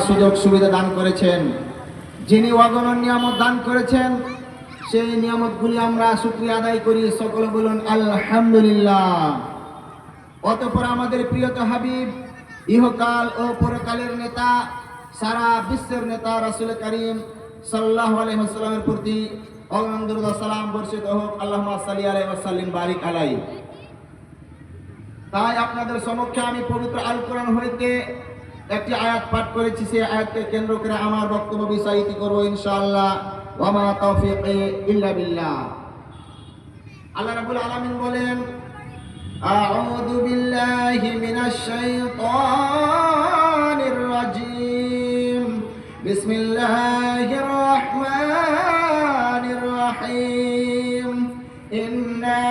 সুযোগ সুবিধা দান করেছেন, যিনি অগণন নিয়ামত দান করেছেন, সেই নিয়ামতগুলি আমরা শুকরিয়া আদায় করি। সকলে বলুন আলহামদুলিল্লাহ। অতঃপর আমাদের প্রিয়তম হাবিব, ইহকাল ও পরকালের নেতা, সারা বিশ্বের নেতা রাসূল করিম সাল্লাল্লাহু আলাইহি ওয়াসাল্লামের প্রতি অগণন দরুদ ও সালাম বর্ষিত হোক। আল্লাহুম্মা সাল্লি আলাইহি ওয়া সাল্লিম বারিক আলাইহি। তাই আপনাদের সম্মুখে আমি পবিত্র আল কোরআন হইতে একটি আয়াত পাঠ করেছি। সেই আয়াতকে কেন্দ্র করে আমার বক্তব্য বিষয়টি করব ইনশাআল্লাহ। ওয়া মা তাওফীকি ইল্লা বিল্লাহ। আল্লাহ রাব্বুল আলামিন বলেন, আউযু বিল্লাহি মিনাশ শাইতানির রাজীম, বিসমিল্লাহির রাহমানির রাহিম, ইন্না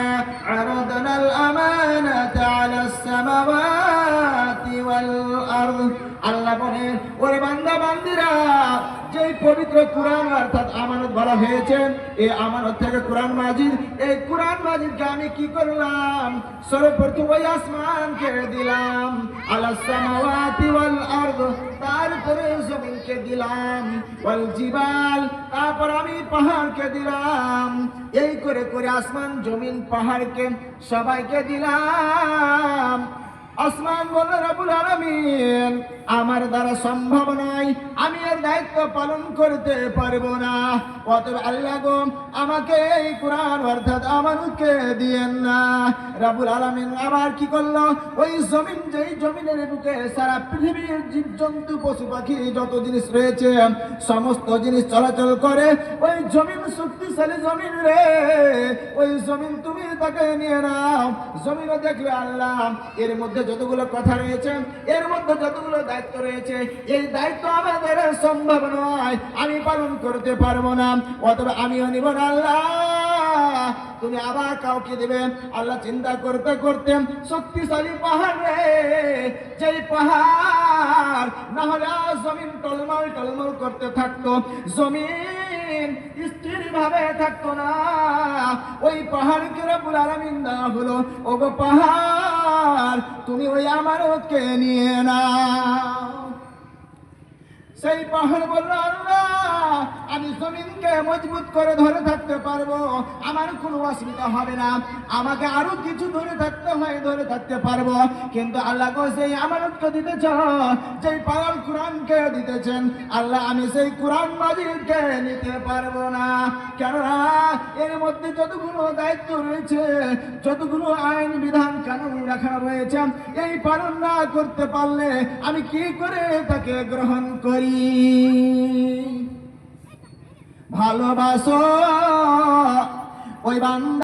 আরাদনাল আমানাতা আলাস সামাওয়াতি ওয়াল আরদ। আল্লাহ বলেন, ওরে বান্দা বান্দিরা, যে পবিত্র কোরআন অর্থাৎ আমানত বলা হয়েছে, এই আমানত থেকে কোরআন মাজিদ, এই কোরআন মাজিদকে আমি কি করলাম? সর্বপ্রথম ওই আসমানকে দিলাম, আলাস সামাওয়াতি ওয়াল আরদ, তারপরে জমিনকে দিলাম, ওয়াল জিবাল, তারপর আমি পাহাড়কে দিলাম। এই করে করে আসমান, জমিন, পাহাড়কে সবাইকে দিলাম। আসমান বলল, রব্বুল আলামিন, আমার দ্বারা সম্ভব নয়, আমি এর দায়িত্ব পালন করতে পারবো না। অতএব আল্লাহ গো, আমাকে এই কোরআন অর্থাৎ আমানতকে দিয়েন না। রব্বুল আলামিন আবার কি করলো? ওই জমিন, যেই জমিনের বুকে সারা পৃথিবীর জীবজন্তু, পশু পাখি, যত জিনিস রয়েছে, সমস্ত জিনিস চলাচল করে, ওই জমিন শক্তিশালী জমিন রে, ওই জমিন তুমি তাকে নিয়ে নাও। জমিনও দেখলে আল্লাহ, এর মধ্যে যতগুলো কথা রয়েছে, এর মধ্যে যতগুলো দায়িত্ব রয়েছে, এই দায়িত্ব আমাদের সম্ভব নয়, আমি পালন করতে পারবো না, অথবা আমিও নিব না। আল্লাহ, তুমি আবার কাউকে দেবে। আল্লাহ চিন্তা করতে করতে শক্তিশালী পাহাড় রে, যেই পাহাড় না হলে জমিন টলমল টলমল করতে থাকতো, জমিন স্থির ভাবে থাকতো না, ওই পাহাড়কে রব্বুল আলামিন দেওয়া হলো, ওগো পাহাড়, তুমি ওই আমানতকে নিয়ে নাও। সেই পাহাড় বলল, আল্লাহ, আমি জমিনকে মজবুত করে ধরে থাকতে পারবো, আমার কোনো অসুবিধা হবে না, আমাকে আরো কিছু ধরে থাকতে হয়, ধরে থাকতে পারবো। কিন্তু আল্লাহ গো, সেই আমানতকে দিতেছ, যেই পাওয়ার কোরআনকে দিতেছেন, আল্লাহ, আমি সেই কোরআন মাজিদকে নিতে পারবো না। কেননা এর মধ্যে যতগুলো দায়িত্ব রয়েছে, যতগুলো আইন বিধান কানুন রাখা রয়েছে, এই পালন না করতে পারলে আমি কি করে তাকে গ্রহণ করি? ভালোবাসো ওই বান্দা।